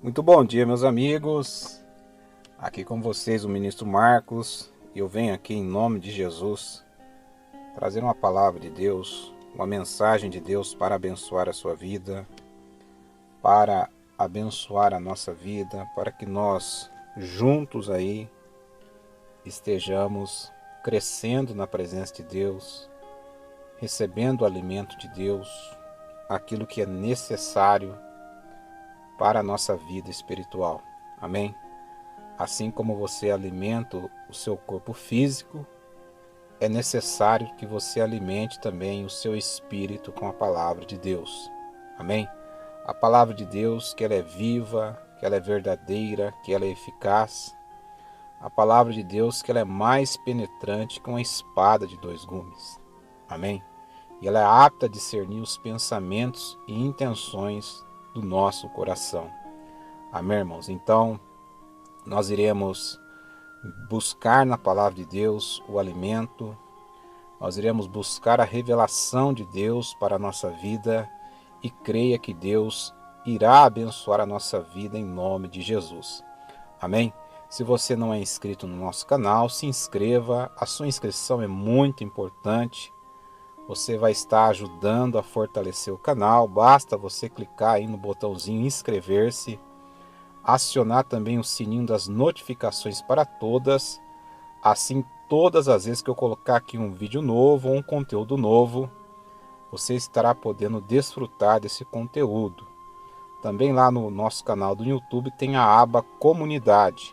Muito bom dia, meus amigos. Aqui com vocês o ministro Marcos. E eu venho aqui em nome de Jesus trazer uma palavra de Deus, uma mensagem de Deus para abençoar a sua vida, para abençoar a nossa vida, para que nós juntos aí estejamos crescendo na presença de Deus, recebendo o alimento de Deus, aquilo que é necessário para a nossa vida espiritual. Amém? Assim como você alimenta o seu corpo físico, é necessário que você alimente também o seu espírito com a palavra de Deus. Amém? A palavra de Deus, que ela é viva, que ela é verdadeira, que ela é eficaz. A palavra de Deus, que ela é mais penetrante que uma espada de dois gumes. Amém? E ela é apta a discernir os pensamentos e intenções do nosso coração. Amém, irmãos? Então, nós iremos buscar na palavra de Deus o alimento, nós iremos buscar a revelação de Deus para a nossa vida e creia que Deus irá abençoar a nossa vida em nome de Jesus. Amém? Se você não é inscrito no nosso canal, se inscreva, a sua inscrição é muito importante. Você vai estar ajudando a fortalecer o canal, basta você clicar aí no botãozinho inscrever-se, acionar também o sininho das notificações para todas, assim todas as vezes que eu colocar aqui um vídeo novo ou um conteúdo novo, você estará podendo desfrutar desse conteúdo. Também lá no nosso canal do YouTube tem a aba Comunidade.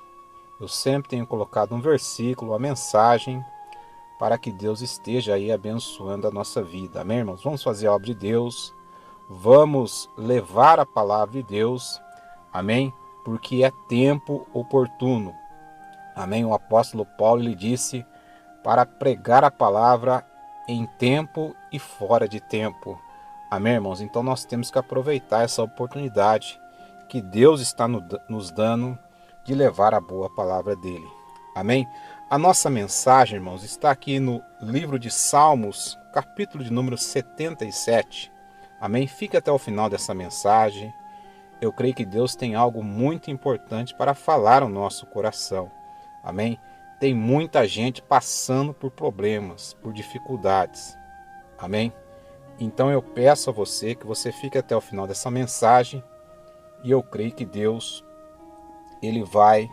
Eu sempre tenho colocado um versículo, uma mensagem, para que Deus esteja aí abençoando a nossa vida. Amém, irmãos? Vamos fazer a obra de Deus, vamos levar a palavra de Deus, amém? Porque é tempo oportuno. Amém? O apóstolo Paulo lhe disse para pregar a palavra em tempo e fora de tempo. Amém, irmãos? Então nós temos que aproveitar essa oportunidade que Deus está nos dando de levar a boa palavra dele. Amém? A nossa mensagem, irmãos, está aqui no livro de Salmos, capítulo de número 77. Amém? Fique até o final dessa mensagem. Eu creio que Deus tem algo muito importante para falar ao nosso coração. Amém? Tem muita gente passando por problemas, por dificuldades. Amém? Então eu peço a você que você fique até o final dessa mensagem e eu creio que Deus, Ele vai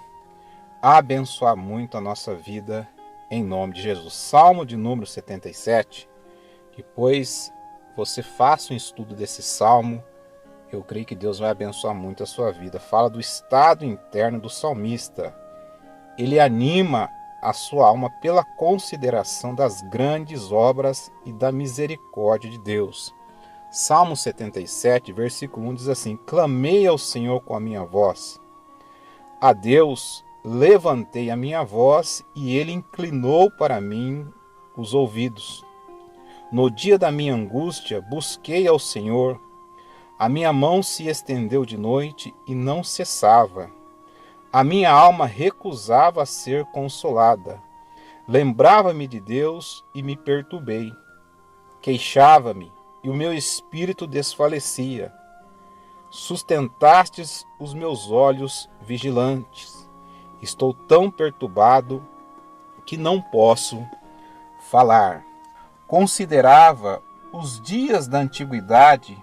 abençoar muito a nossa vida em nome de Jesus. Salmo de número 77. Depois você faça um estudo desse salmo. Eu creio que Deus vai abençoar muito a sua vida. Fala do estado interno do salmista. Ele anima a sua alma pela consideração das grandes obras e da misericórdia de Deus. Salmo 77, versículo 1 diz assim: Clamei ao Senhor com a minha voz. A Deus levantei a minha voz e Ele inclinou para mim os ouvidos. No dia da minha angústia, busquei ao Senhor. A minha mão se estendeu de noite e não cessava. A minha alma recusava ser consolada. Lembrava-me de Deus e me perturbei. Queixava-me e o meu espírito desfalecia. Sustentastes os meus olhos vigilantes. Estou tão perturbado que não posso falar. Considerava os dias da antiguidade,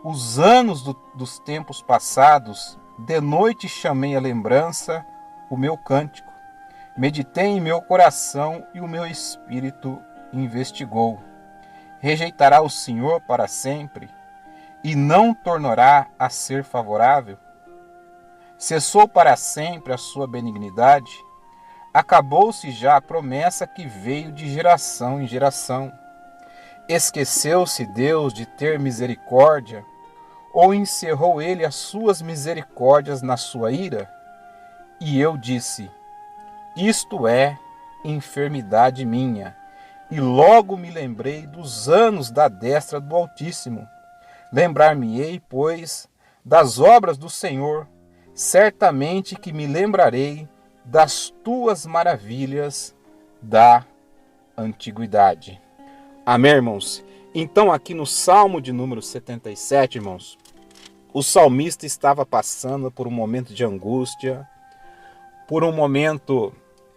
os anos dos tempos passados, de noite chamei a lembrança o meu cântico. Meditei em meu coração e o meu espírito investigou. Rejeitará o Senhor para sempre e não tornará a ser favorável? Cessou para sempre a sua benignidade? Acabou-se já a promessa que veio de geração em geração. Esqueceu-se Deus de ter misericórdia? Ou encerrou ele as suas misericórdias na sua ira? E eu disse: isto é enfermidade minha. E logo me lembrei dos anos da destra do Altíssimo. Lembrar-me-ei, pois, das obras do Senhor. Certamente que me lembrarei das tuas maravilhas da antiguidade. Amém, irmãos? Então aqui no Salmo de número 77, irmãos, O salmista estava passando por um momento de angústia, por um momento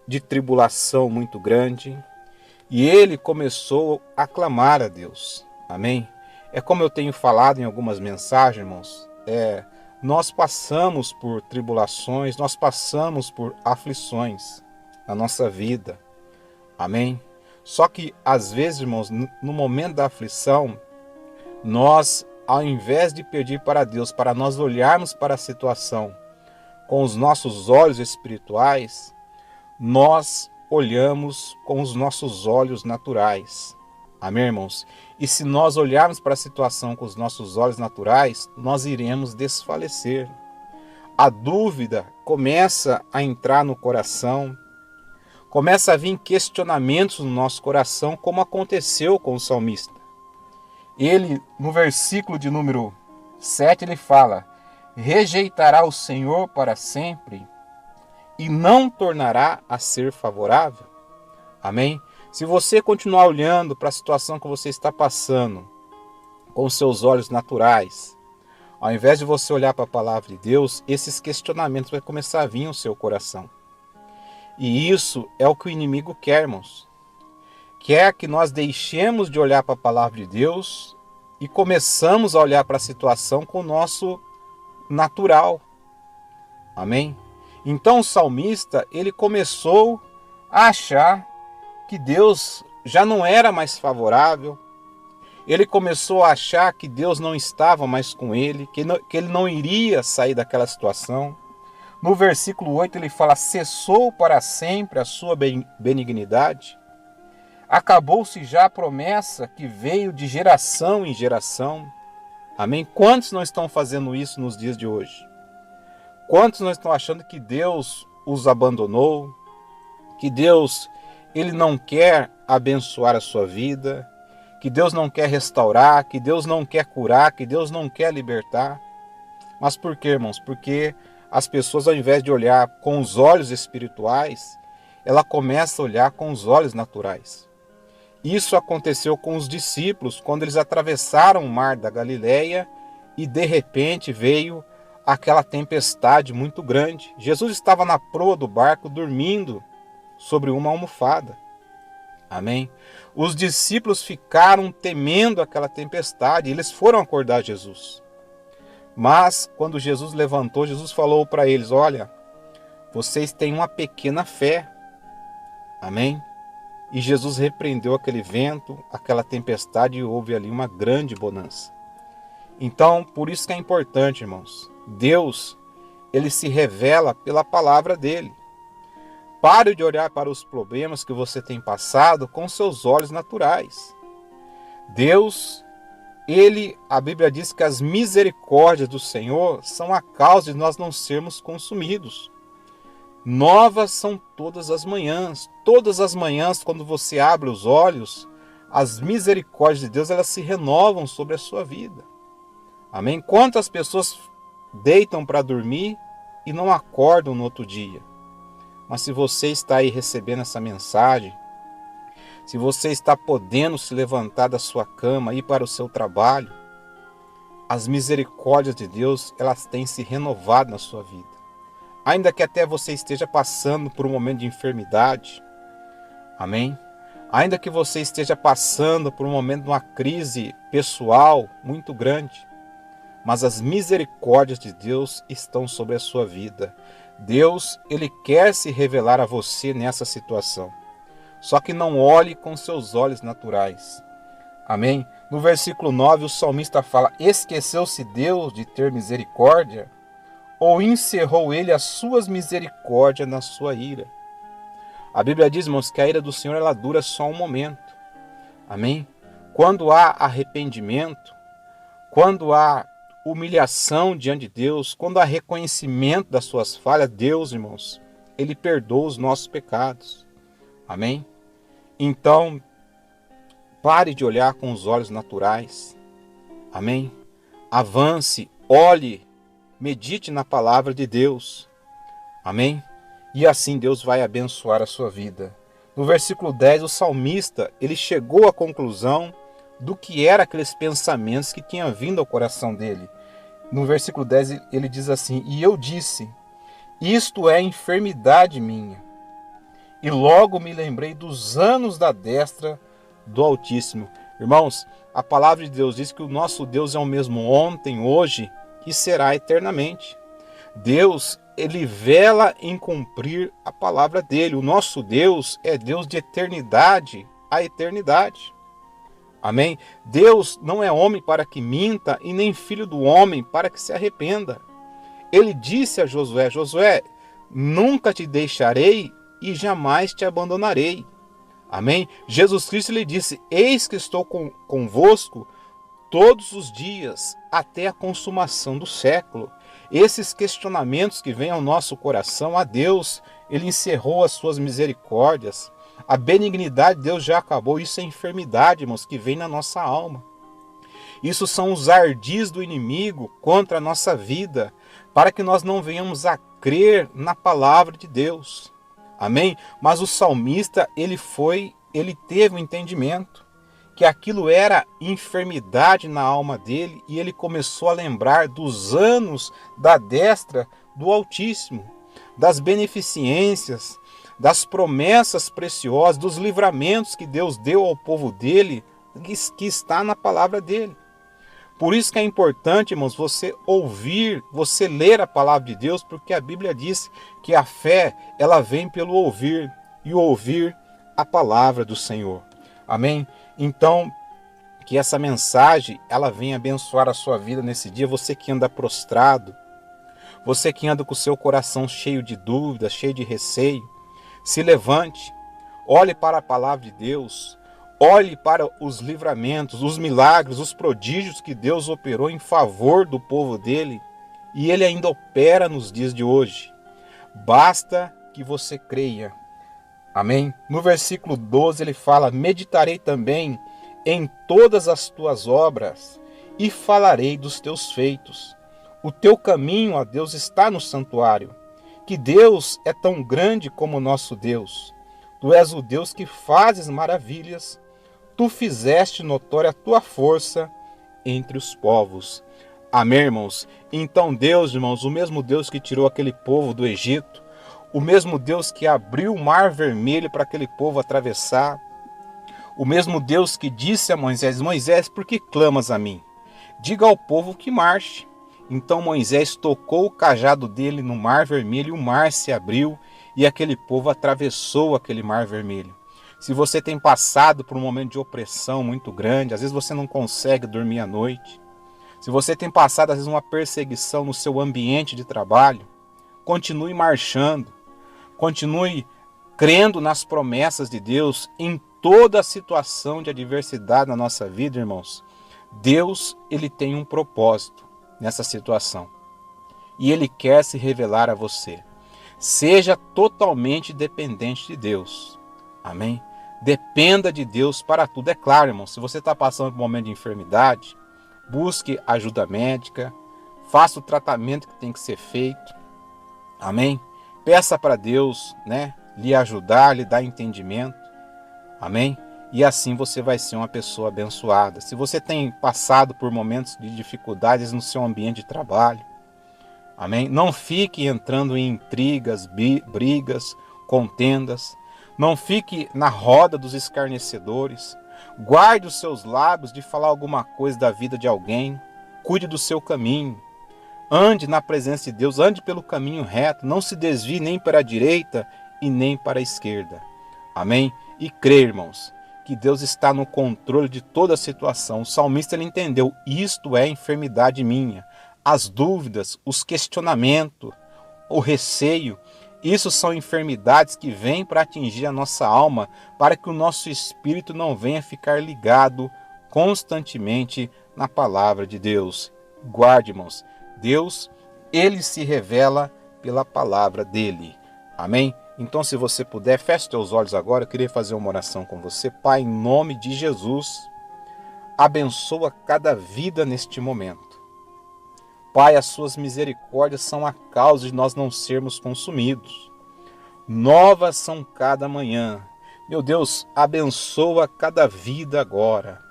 de tribulação muito grande, e ele começou a clamar a Deus. Amém? É como eu tenho falado em algumas mensagens, irmãos, nós passamos por tribulações, nós passamos por aflições na nossa vida. Amém? Só que às vezes, irmãos, no momento da aflição, nós, ao invés de pedir para Deus, para nós olharmos para a situação com os nossos olhos espirituais, nós olhamos com os nossos olhos naturais. Amém, irmãos? E se nós olharmos para a situação com os nossos olhos naturais, nós iremos desfalecer. A dúvida começa a entrar no coração, começa a vir questionamentos no nosso coração, como aconteceu com o salmista. Ele, no versículo de número 7, ele fala: rejeitará o Senhor para sempre e não tornará a ser favorável. Amém? Se você continuar olhando para a situação que você está passando com os seus olhos naturais, ao invés de você olhar para a palavra de Deus, esses questionamentos vão começar a vir no seu coração. E isso é o que o inimigo quer, irmãos. Quer que nós deixemos de olhar para a palavra de Deus e começamos a olhar para a situação com o nosso natural. Amém? Então o salmista, ele começou a achar que Deus já não era mais favorável. Ele começou a achar que Deus não estava mais com ele, que ele não iria sair daquela situação. No versículo 8 ele fala: cessou para sempre a sua benignidade. Acabou-se já a promessa que veio de geração em geração. Amém? Quantos não estão fazendo isso nos dias de hoje? Quantos não estão achando que Deus os abandonou? Que Deus, ele não quer abençoar a sua vida? Que Deus não quer restaurar? Que Deus não quer curar? Que Deus não quer libertar? Mas por quê, irmãos? Porque as pessoas, ao invés de olhar com os olhos espirituais, ela começa a olhar com os olhos naturais. Isso aconteceu com os discípulos quando eles atravessaram o mar da Galileia e de repente veio aquela tempestade muito grande. Jesus estava na proa do barco dormindo sobre uma almofada. Amém? Os discípulos ficaram temendo aquela tempestade, eles foram acordar Jesus. Mas quando Jesus levantou, Jesus falou para eles: olha, vocês têm uma pequena fé. Amém? E Jesus repreendeu aquele vento, aquela tempestade, e houve ali uma grande bonança. Então, por isso que é importante, irmãos, Deus, ele se revela pela palavra dele. Pare de olhar para os problemas que você tem passado com seus olhos naturais. Deus, a Bíblia diz que as misericórdias do Senhor são a causa de nós não sermos consumidos. Novas são todas as manhãs. Todas as manhãs, quando você abre os olhos, as misericórdias de Deus, elas se renovam sobre a sua vida. Amém? Quantas pessoas deitam para dormir e não acordam no outro dia? Mas se você está aí recebendo essa mensagem, se você está podendo se levantar da sua cama e ir para o seu trabalho, as misericórdias de Deus, elas têm se renovado na sua vida. Ainda que até você esteja passando por um momento de enfermidade, amém? Ainda que você esteja passando por um momento de uma crise pessoal muito grande, mas as misericórdias de Deus estão sobre a sua vida. Deus, ele quer se revelar a você nessa situação. Só que não olhe com seus olhos naturais. Amém? No versículo 9, o salmista fala: esqueceu-se Deus de ter misericórdia? Ou encerrou ele as suas misericórdias na sua ira? A Bíblia diz, irmãos, que a ira do Senhor, ela dura só um momento. Amém? Quando há arrependimento, quando há humilhação diante de Deus, quando há reconhecimento das suas falhas, Deus, irmãos, ele perdoa os nossos pecados. Amém? Então, pare de olhar com os olhos naturais. Amém? Avance, olhe, medite na palavra de Deus. Amém? E assim Deus vai abençoar a sua vida. No versículo 10, o salmista, ele chegou à conclusão do que eram aqueles pensamentos que tinham vindo ao coração dele. No versículo 10 ele diz assim: e eu disse, isto é enfermidade minha. E logo me lembrei dos anos da destra do Altíssimo. Irmãos, a palavra de Deus diz que o nosso Deus é o mesmo ontem, hoje e será eternamente. Deus, ele vela em cumprir a palavra dele. O nosso Deus é Deus de eternidade a eternidade. Amém? Deus não é homem para que minta e nem filho do homem para que se arrependa. Ele disse a Josué: Josué, nunca te deixarei e jamais te abandonarei. Amém? Jesus Cristo lhe disse: eis que estou convosco todos os dias até a consumação do século. Esses questionamentos que vêm ao nosso coração, a Deus, ele encerrou as suas misericórdias. A benignidade de Deus já acabou. Isso é enfermidade, irmãos, que vem na nossa alma. Isso são os ardis do inimigo contra a nossa vida, para que nós não venhamos a crer na palavra de Deus. Amém? Mas o salmista, ele teve um entendimento que aquilo era enfermidade na alma dele, e ele começou a lembrar dos anos da destra do Altíssimo, das beneficências, das promessas preciosas, dos livramentos que Deus deu ao povo dele, que está na palavra dele. Por isso que é importante, irmãos, você ouvir, você ler a palavra de Deus, porque a Bíblia diz que a fé, ela vem pelo ouvir, e ouvir a palavra do Senhor. Amém? Então, que essa mensagem, ela venha abençoar a sua vida nesse dia. Você que anda prostrado, você que anda com o seu coração cheio de dúvidas, cheio de receio, se levante, olhe para a palavra de Deus, olhe para os livramentos, os milagres, os prodígios que Deus operou em favor do povo dele, e ele ainda opera nos dias de hoje. Basta que você creia. Amém? No versículo 12 ele fala: meditarei também em todas as tuas obras e falarei dos teus feitos. O teu caminho, ó Deus, está no santuário. Que Deus é tão grande como o nosso Deus. Tu és o Deus que fazes maravilhas. Tu fizeste notória a tua força entre os povos. Amém, irmãos? Então Deus, irmãos, o mesmo Deus que tirou aquele povo do Egito, o mesmo Deus que abriu o mar vermelho para aquele povo atravessar, o mesmo Deus que disse a Moisés: Moisés, por que clamas a mim? Diga ao povo que marche. Então Moisés tocou o cajado dele no mar vermelho, e o mar se abriu, e aquele povo atravessou aquele mar vermelho. Se você tem passado por um momento de opressão muito grande, às vezes você não consegue dormir à noite, se você tem passado às vezes uma perseguição no seu ambiente de trabalho, continue marchando, continue crendo nas promessas de Deus em toda a situação de adversidade na nossa vida, irmãos. Deus, ele tem um propósito nessa situação, e ele quer se revelar a você. Seja totalmente dependente de Deus. Amém? Dependa de Deus para tudo. É claro, irmão, se você está passando por um momento de enfermidade, busque ajuda médica, faça o tratamento que tem que ser feito. Amém? Peça para Deus, lhe ajudar, lhe dar entendimento. Amém? E assim você vai ser uma pessoa abençoada. Se você tem passado por momentos de dificuldades no seu ambiente de trabalho, amém? Não fique entrando em intrigas, brigas, contendas. Não fique na roda dos escarnecedores. Guarde os seus lábios de falar alguma coisa da vida de alguém. Cuide do seu caminho. Ande na presença de Deus. Ande pelo caminho reto. Não se desvie nem para a direita e nem para a esquerda. Amém? E crê, irmãos, que Deus está no controle de toda a situação. O salmista, ele entendeu: isto é enfermidade minha. As dúvidas, os questionamentos, o receio, isso são enfermidades que vêm para atingir a nossa alma, para que o nosso espírito não venha ficar ligado constantemente na palavra de Deus. Guarde, irmãos, Deus, ele se revela pela palavra dele. Amém? Então, se você puder, feche teus olhos agora. Eu queria fazer uma oração com você. Pai, em nome de Jesus, abençoa cada vida neste momento. Pai, as suas misericórdias são a causa de nós não sermos consumidos. Novas são cada manhã. Meu Deus, abençoa cada vida agora.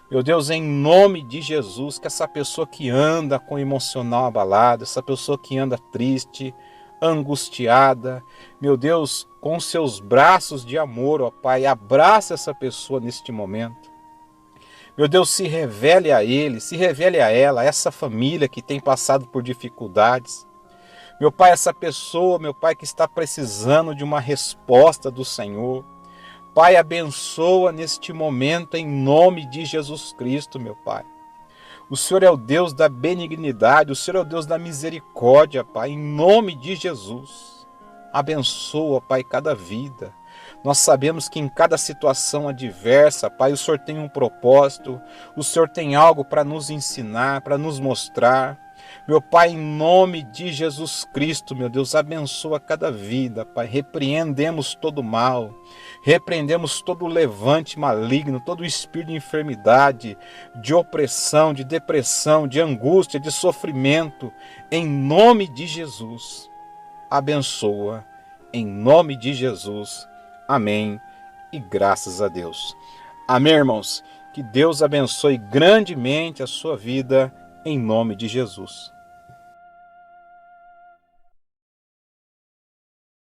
Meu Deus, em nome de Jesus, que essa pessoa que anda com o emocional abalado, essa pessoa que anda triste, angustiada, meu Deus, com seus braços de amor, ó Pai, abraça essa pessoa neste momento. Meu Deus, se revele a ele, se revele a ela, a essa família que tem passado por dificuldades. Meu Pai, essa pessoa, meu Pai, que está precisando de uma resposta do Senhor. Pai, abençoa neste momento em nome de Jesus Cristo, meu Pai. O Senhor é o Deus da benignidade, o Senhor é o Deus da misericórdia, Pai, em nome de Jesus. Abençoa, Pai, cada vida. Nós sabemos que em cada situação adversa, Pai, o Senhor tem um propósito, o Senhor tem algo para nos ensinar, para nos mostrar. Meu Pai, em nome de Jesus Cristo, meu Deus, abençoa cada vida, Pai. Repreendemos todo mal, repreendemos todo levante maligno, todo espírito de enfermidade, de opressão, de depressão, de angústia, de sofrimento, em nome de Jesus. Abençoa, em nome de Jesus. Amém e graças a Deus. Amém, irmãos? Que Deus abençoe grandemente a sua vida, em nome de Jesus.